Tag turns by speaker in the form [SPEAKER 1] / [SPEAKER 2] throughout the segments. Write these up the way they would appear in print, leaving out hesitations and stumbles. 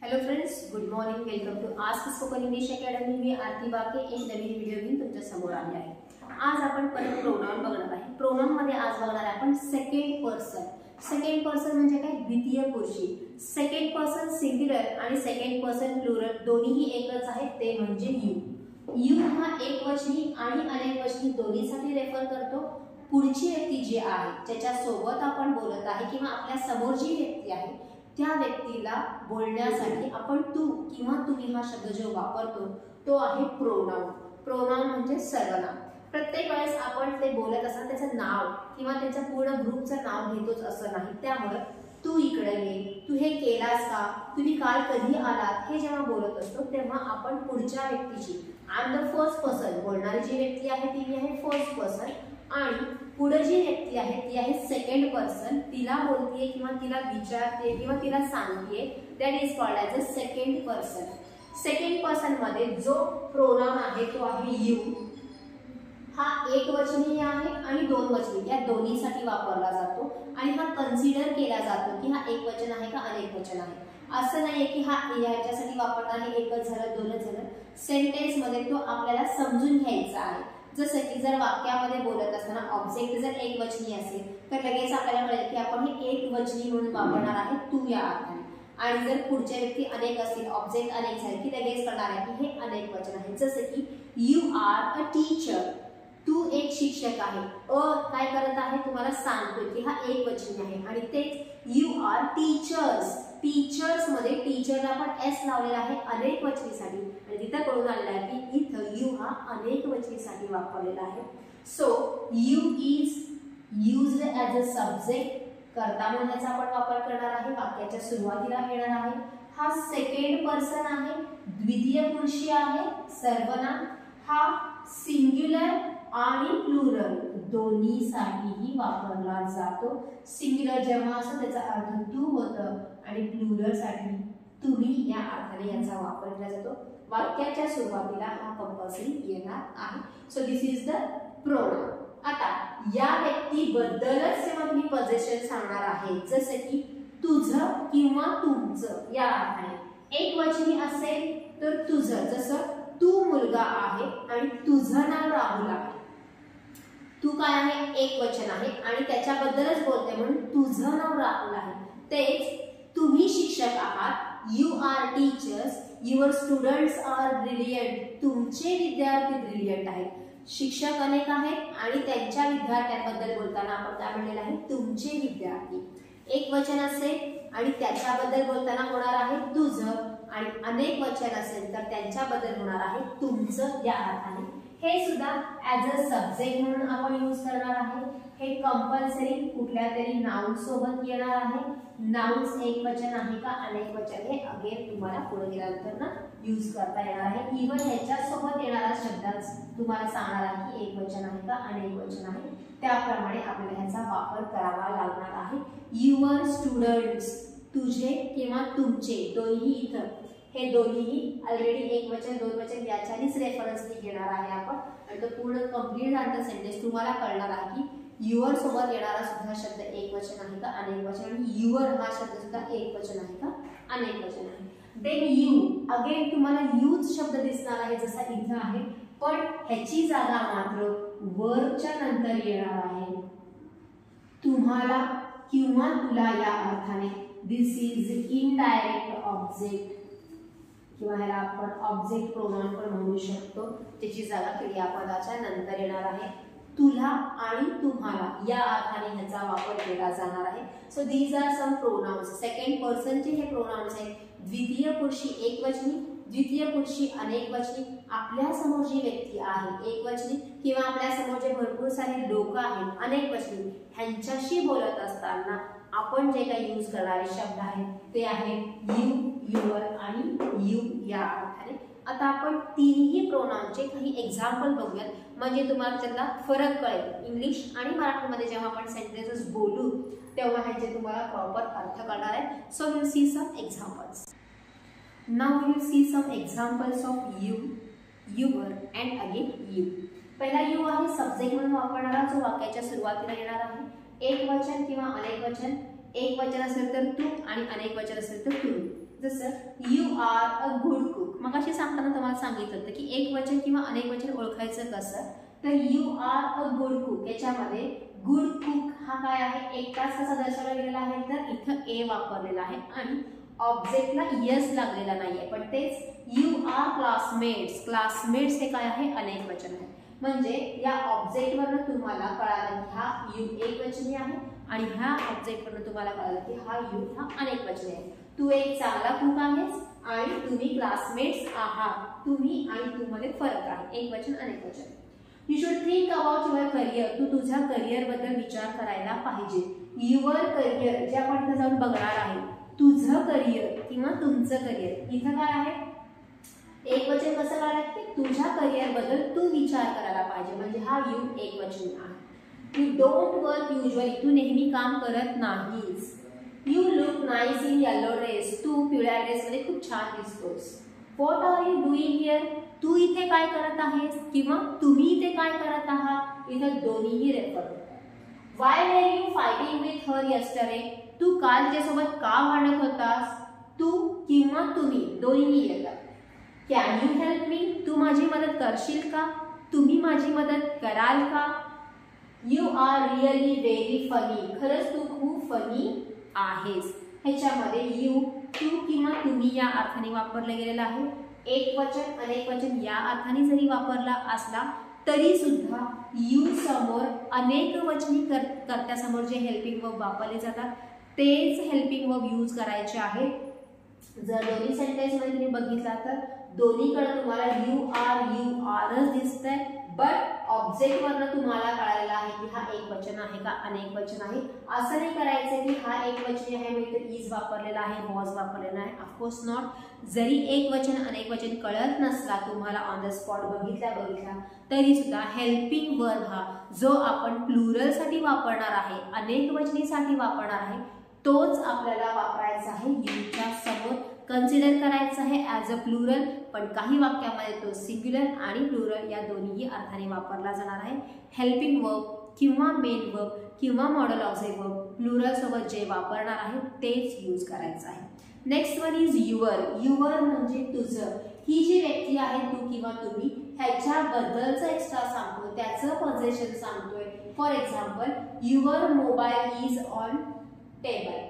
[SPEAKER 1] Hello friends, good morning. Welcome to ask spoken English academy. मी आरती बाके एक नवीन video घेऊन तुमच्या समोर आली आहे. आज आपण परत प्रोनाउन बघणार आहे. प्रोनाउन मध्ये आज बघणार आहे आपण सेकंड पर्सन. सेकंड पर्सन म्हणजे काय? द्वितीय पुरुषी. सेकंड पर्सन सिंग्युलर आणि सेकंड पर्सन प्लुरल दोन्हीही एकच आहेत, ते म्हणजे यू. यू हा एकवचनी आणि अनेकवचनी दोन्हीसाठी रेफर करतो. पुढची व्यक्ती जी आहे, ज्याच्या सोबत आपण बोलत आहे किंवा आपल्या समोर जी व्यक्ती आहे त्या व्यक्तीला बोलण्यासाठी आपण तू किंवा तुम्ही हा शब्द जो वापरतो तो आहे प्रोनाउन. प्रोनाउन म्हणजे सर्वनाम. प्रत्येक वेळेस आपण ते बोलत असताना त्याचं नाव किंवा त्याच्या पूर्ण ग्रुपचं नाव घेतोच असं नाही. त्यामुळे तू इकडे ये, तू हे केलास का, तुम्ही काल कधी आलात, हे जेव्हा बोलत असतो तेव्हा आपण पुढच्या व्यक्तीची I am the first person, बोलणारी जी व्यक्ती आहे ती आहे फर्स्ट पर्सन, आणि पुढे जी व्यक्ती आहे ती आहे सेकंड पर्सन. तिला बोलतीये किंवा तिला विचारते किंवा तिला सांगते, that is called as a second person. Second person मध्ये जो प्रोनाउन आहे तो आहे यू. हा एकवचनी आहे आणि दोनवचनी या दोन्हीसाठी वापरला जातो आणि हा कन्सिडर केला जातो की हा एकवचन आहे का अनेकवचन आहे. असं नाहीये की हा याच्यासाठी वापरणार आहे एकच झालं दोनच झालं. सेंटेन्स मध्ये तो आपल्याला समजून घ्यायचा आहे. जसं की जर वाक्यामध्ये बोलत असताना ऑब्जेक्ट जर एकवचनी असेल तर लगेच आपल्याला कळेल की आपण हे एकवचनी म्हणून वापरणार आहे तू या अर्थाने. आणि जर पुढच्या व्यक्ती अनेक असतील, ऑब्जेक्ट अनेक झाले की लगेच कळणार आहे की हे अनेकवचन आहे. जसं की यू आर अ टीचर, तू एक शिक्षक आहे. काय करत आहे, तुम्हाला सांगतोय की हा एकवचनी आहे. आणि तेच यू आर टीचर्स. टीचर्स मध्ये टीचरला आपण एस लावलेला आहे अनेकवचनीसाठी आणि तिथं कळून आलेला आहे की इथं यू हा अनेकवचनीसाठी वापरलेला आहे. So you is used as a subject. कर्ता म्हणून याचा आपण वापर करणार आहे, वाक्याच्या सुरुवातीला येणार आहे. हा सेकंड पर्सन आहे, द्वितीय पुरुषी आहे, सर्वनाम. हा सिंग्युलर आणि प्लुरल दोन्हीसाठीही वापरला जातो. सिंग्युलर जेव्हा असतो त्याचा अर्थ तू होतं आणि प्लुरल साठी तुम्ही या अर्थाने याचा वापर केला जातो. वाक्याच्या सुरुवातीला हा कंपल्सरी येणार आहे. So this is the pronoun. आता या व्यक्तीबद्दलच जेव्हा तुम्ही पोझिशन सांगणार आहे, जसं की तुझं किंवा तुमचं या अर्थाने. एकवचनी असेल तर तुझं, जसं तू मुलगा आहे आणि तुझं नाव राहुल आहे. तू काय आहे, एकवचन आहे आणि त्याच्याबद्दलच बोलते म्हणून तुझं नाव राहुल आहे. तेच तुम्ही शिक्षक आहात, you are teachers, your students are brilliant. तुमचे विद्यार्थी ब्रिलियंट आहेत. शिक्षक अनेक आहेत आणि त्यांच्या विद्यार्थ्यांबद्दल बोलताना आपण काय म्हणलेलं आहे, तुमचे विद्यार्थी. एकवचन असेल आणि त्याच्याबद्दल बोलताना होणार आहे तुझं, आणि अनेक वचन असेल तर त्यांच्याबद्दल होणार आहे तुमचं या अर्थाने. हे सुद्धा ॲज अ सब्जेक्ट म्हणून आपण यूज करणार आहे. हे कंपल्सरी कुठल्या तरी नाउन सोबत येणार आहे. नाउन्स एक वचन आहे का अनेक वचन हे अगेन तुम्हाला पुढे गेल्यानंतर ना यूज करता येणार आहे. इव्हन ह्याच्या सोबत येणारा शब्द तुम्हाला सांगणार आहे की एक वचन आहे का अनेक वचन आहे, त्याप्रमाणे आपल्याला ह्याचा वापर करावा लागणार आहे. युअर स्टुडंट्स, तुझे किंवा तुमचे, दोन्ही इथं हे दोन्हीही ऑलरेडी एक वचन दोन वचन याच्यानीच रेफरन्स घेणार आहे आपण. आणि तो पूर्ण कंप्लीट झालेला सेंटेन्स तुम्हाला कळणार आहे की युअर सोबत येणारा सुद्धा शब्द एक वचन आहे का अनेक वचन, आणि युअर हा शब्द सुद्धा एक वचन आहे का अनेक वचन आहे. देन यू, अगेन तुम्हाला यूज शब्द दिसणार आहे जसा इथं आहे, पण ह्याची जागा मात्र वर्बच्या नंतर येणार आहे. तुम्हाला किंवा तुला या अर्थाने. दिस इज इनडायरेक्ट ऑब्जेक्ट किंवा ह्याला आपण ऑब्जेक्ट प्रोनाउन पण म्हणू शकतो. त्याची जागा क्रियापदाच्या नंतर येणार आहे. तुला आणि तुम्हाला या अर्थाने ह्याचा वापर केला जाणार आहे. So these are some pronouns. Second पर्सनचे हे प्रोनाउन्स आहेत. द्वितीय पुरुषी एकवचनी, द्वितीय पुरुषी अनेकवचनी. आपल्या समोर जी व्यक्ती आहे एकवचनी किंवा आपल्या समोर जे भरपूर सारे लोक आहेत अनेकवचनी, ह्यांच्याशी बोलत असताना आपण जे काही यूज करणारे शब्द आहेत ते आहेत यू, युअर आणि यू या अर्थाने. आता आपण तिन्ही प्रोनाउनचे काही एक्झाम्पल बघूयात म्हणजे तुम्हाला त्यातला फरक कळेल. इंग्लिश आणि मराठीमध्ये जेव्हा आपण सेंटेन्सेस बोलू तेव्हा ह्याचे तुम्हाला प्रॉपर अर्थ कळणार आहे. So will see some examples. Now we will see some examples of you, your and again you. पहिला यू आहे सब्जेक्ट म्हणून वापरणारा, जो वाक्याच्या सुरुवातीला येणार आहे. एक वचन किंवा अनेक वचन. एक वचन असेल तर तू आणि अनेक वचन असेल तर तुम्ही. जसं you are a good cook. मग अशी सांगताना तुम्हाला सांगितलं होतं की एक वचन किंवा अनेक वचन ओळखायचं कसं. तर you are a good cook याच्यामध्ये गुड कुक हा काय आहे एकटाच कसा दर्शवला गेलेला आहे तर इथं ए वापरलेला आहे आणि ऑब्जेक्टला यस लागलेला नाहीये. पण तेच यू आर क्लासमेट्स. क्लासमेट्स हे काय आहे अनेक वचन आहे. म्हणजे या ऑब्जेक्टवरनं तुम्हाला कळालं की हा यू एक वचनी आहे आणि ह्या ऑब्जेक्टवरनं तुम्हाला कळालं की हा यू हा अनेक वचनी आहे. तू एक चांगला कुक आहेस आणि तुम्ही क्लासमेट्स आहात. तुम्ही आणि तू मध्ये फरक आहे. एक वचन अनेक वचन. You should think about your career. तू तुझ्या करिअर बद्दल विचार करायला पाहिजे. युअर करिअर जे आपण इथं जाऊन बघणार आहे तुझं करिअर किंवा तुमचं करिअर. इथं काय आहे एक वचन कसं करायला की तुझ्या करिअर बद्दल तू विचार करायला पाहिजे. म्हणजे हा यू एक वचन आहे. You don't work usually. तू नेहमी काम करत नाहीस. You look nice in yellow dress. तू पिवळ्या ड्रेसमध्ये खूप छान दिसतोस. What are you doing here. तू इथे काय करत आहेस किंवा तुम्ही इथे काय करत आहात. इथे दोन्हीही रेफर होतात. Why were you fighting with her yesterday. तू काल तिच्यासोबत का भांडत होतास. तू किंवा तुम्ही दोन्हीही येतात. Can you help me. तू माझी मदत करशील का. तुम्ही माझी मदत कराल का. You are really very funny. खरंच तू खूप फनी आहेस. ह्याच्यामध्ये यू तू किंवा तुम्ही या अर्थाने वापरले गेलेला आहे. एक वचन अनेक वचन या अर्थाने जरी वापरला असला तरी सुद्धा यू समोर अनेक वचनी कर्त्यासमोर जे हेल्पिंग वर्ब वापरले जातात तेच हेल्पिंग वर्ब यूज करायचे आहे. जर दोन्ही सेंटेन्स मध्ये तुम्ही बघितला तर दोन्हीकडे तुम्हाला यू आरच दिसतंय. बट ऑब्जेक्ट वरनं तुम्हाला कळालेलं आहे की हा एक वचन आहे का अनेक वचन आहे. असं नाही करायचं की हा एक वचनी आहे मी तर इज वापरलेला आहे वॉज वापरलेला आहे. Of course not. जरी एक वचन अनेक वचन कळत नसला तुम्हाला ऑन द स्पॉट बघितल्या तरी सुद्धा हेल्पिंग वर्ब हा जो आपण प्लुरल साठी वापरणार आहे अनेक वचनीसाठी वापरणार आहे तोच आपल्याला वापरायचा आहे यूच्या समोर. कन्सिडर करायचं आहे ॲज अ प्लुरल. पण काही वाक्यामध्ये तो सिंग्युलर आणि प्लुरल या दोन्हीही अर्थाने वापरला जाणार आहे. हेल्पिंग वर्ब किंवा मेन वर्ब किंवा मॉडल ऑब्जेक्ट वर्ब प्लुरल सोबत जे वापरणार आहे तेच यूज करायचं आहे. Next one is your. Your म्हणजे तुझं. ही जी व्यक्ती आहे तू किंवा तुम्ही ह्याच्याबद्दलचं एक्स्ट्रा सांगतोय त्याचं पोझिशन सांगतोय. For example your mobile is on table.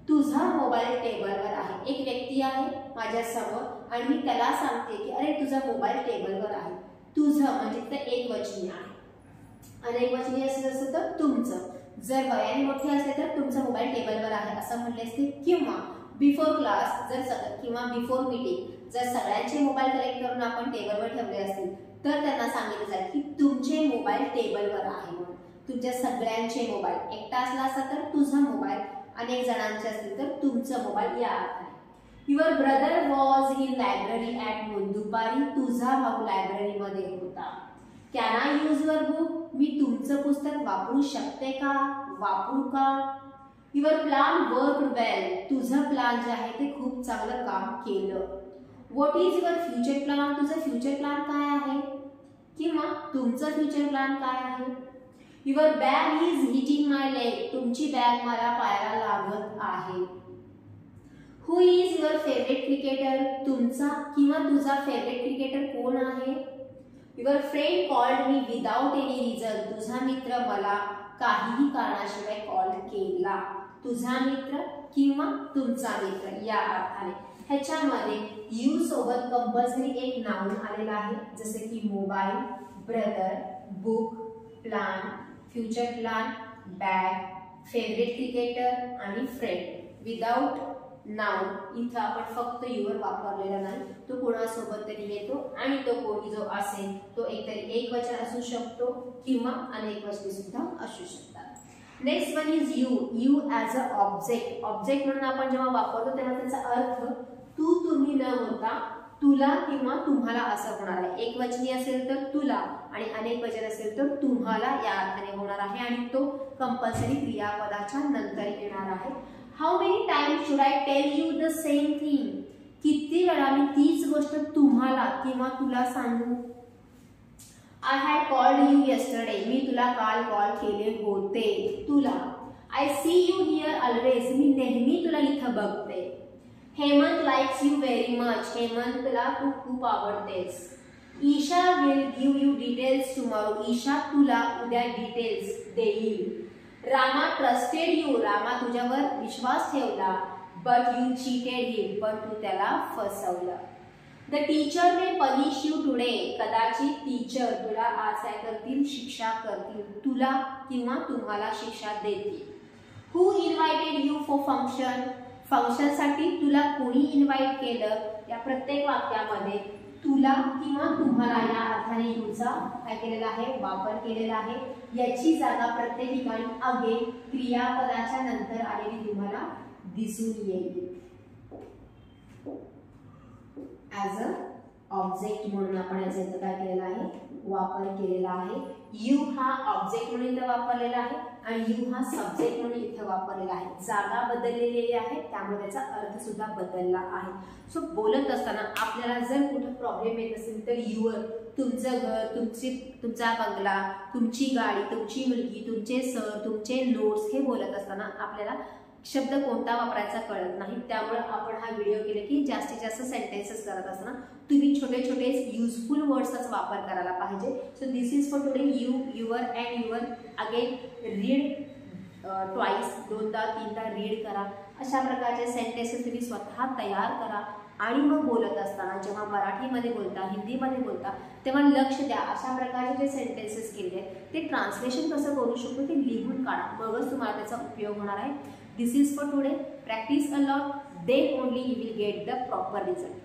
[SPEAKER 1] तुझा मोबाईल टेबलवर आहे. एक व्यक्ती आहे माझ्या समोर आणि मी त्याला सांगते की अरे तुझा मोबाईल टेबलवर आहे. तुझं म्हणजे ते एक वचनी आहे. अनेक वचनी असं तर तुमचं. जर वयाने मोठे असले तर तुमचा मोबाईल टेबलवर आहे असं म्हणले असते. किंवा बिफोर क्लास जर किंवा बिफोर मीटिंग जर सगळ्यांचे मोबाईल कलेक्ट करून आपण टेबलवर ठेवले असतील तर त्यांना सांगितलं जाईल की तुमचे मोबाईल टेबलवर आहे म्हणून. तुमच्या सगळ्यांचे मोबाईल. एकटा असला असता तर तुझा मोबाईल. अनेक जणांचे असतील तर तुमचं मोबाईल या अर्थाने. Your brother was in library at noon. दुपारी तुझा भाऊ लायब्ररीमध्ये होता. Can I use your book. मी तुमचं पुस्तक वापरू शकते का वापरू का. Your plan work well. तुझं प्लॅन जे आहे ते खूप चांगलं काम केलं. What is your future plan. तुझं फ्युचर प्लॅन काय आहे किंवा तुमचं फ्युचर प्लॅन काय आहे. Your bag is hitting my leg. तुमची बॅग मला पायाला लागत आहे. हु इज युअर फेवरेट क्रिकेटर. तुमचा किंवा तुझा फेवरेट क्रिकेटर कोण आहे. Your friend called me without any reason. तुझा मित्र मला काहीही कारणाशिवाय कॉल केला. तुझा मित्र किंवा तुमचा मित्र या अर्थाने. ह्याच्यामध्ये यू सोबत कंपल्सरी एक नाउन आलेला आहे जसे की mobile, brother, book, plan, future plan, bag, favourite cricketer आणि फ्रेंड. विदाउट नाउन इथं आपण फक्त युअर वापरलेला नाही. तो कोणासोबत तरी येतो आणि तो कोणी जो असेल तो एकतरी एक वचन असू शकतो किंवा अनेक वचने सुद्धा असू शकतात. Next one is you. You as a object. Object म्हणून आपण जेव्हा वापरतो तेव्हा त्याचा अर्थ तू तुम्ही न होता तुला किंवा तुम्हाला असं होणार आहे. एक वचनी असेल तर तुला आणि अनेक वचन असेल तर तुम्हाला या अर्थाने होणार आहे आणि तो कंपल्सरी क्रियापदाच्या नंतर येणार आहे. How many times should I tell you the same thing. किती वेळा मी तीच गोष्ट तुम्हाला किंवा तुला सांगू. I had called you yesterday. मी तुला काल कॉल केले होते. तुला. I see you here always. मी नेहमी तुला इथं बघते. Hemant likes you very much. हेमंतला तू खूप आवडतेस. Isha will give you details tomorrow. Isha तुला उद्या डिटेल्स देईल. Rama trusted you. रामा तुझ्यावर विश्वास ठेवला. बट यू चीटेड हिम. पण तू त्याला फसवलं. The teacher may punish you today. कदाचित टीचर तुला आज काय करतील, शिक्षा करतील, तुला किंवा तुम्हाला शिक्षा देतील. हु इन्व्हायटेड यू फॉर फंक्शन. फंक्शनसाठी तुला कोणी इन्व्हाइट केलं. या प्रत्येक वाक्यामध्ये तुला किंवा तुम्हाला या अर्थाने यूचा काय केलेला आहे, वापर केलेला आहे. याची जागा प्रत्येक ठिकाणी अगेन क्रियापदाच्या नंतर आलेली तुम्हाला दिसून येईल. ॲज अ ऑब्जेक्ट म्हणून आपण याचा इथं काय केलेला आहे, वापर केलेला आहे. यू हा ऑब्जेक्ट म्हणून इथं वापरलेला आहे आणि यू हा सब्जेक्ट म्हणून इथं वापरलेला आहे. जागा बदललेली आहे त्यामुळे त्याचा अर्थ सुद्धा बदलला आहे. सो बोलत असताना आपल्याला जर कुठे प्रॉब्लेम येत असेल तर युअर, तुमचं घर, तुमचा बंगला, तुमची गाडी, तुमची मुलगी, तुमचे सर, तुमचे नोट्स हे बोलत असताना आपल्याला शब्द कोणता वापरायचा कळत नाही. त्यामुळे आपण हा व्हिडिओ केला की जास्तीत जास्त सेंटेन्सेस करत असताना तुम्ही छोटे छोटे युजफुल वर्ड्सचाच वापर करायला पाहिजे. So this is for today. You, your and your. Again read twice, दोनदा तीनदा रीड करा. अशा प्रकारचे सेंटेन्सेस तुम्ही स्वतः तयार करा आणि मग बोलत असताना जेव्हा मराठीमध्ये बोलता, हिंदीमध्ये बोलता तेव्हा लक्ष द्या. अशा प्रकारचे जे सेंटेन्सेस केले आहेत ते ट्रान्सलेशन कसं करू शकतो ते लिहून काढा, मगच तुम्हाला त्याचा उपयोग होणार आहे. This is for today. Practice a lot, then only you will get the proper result.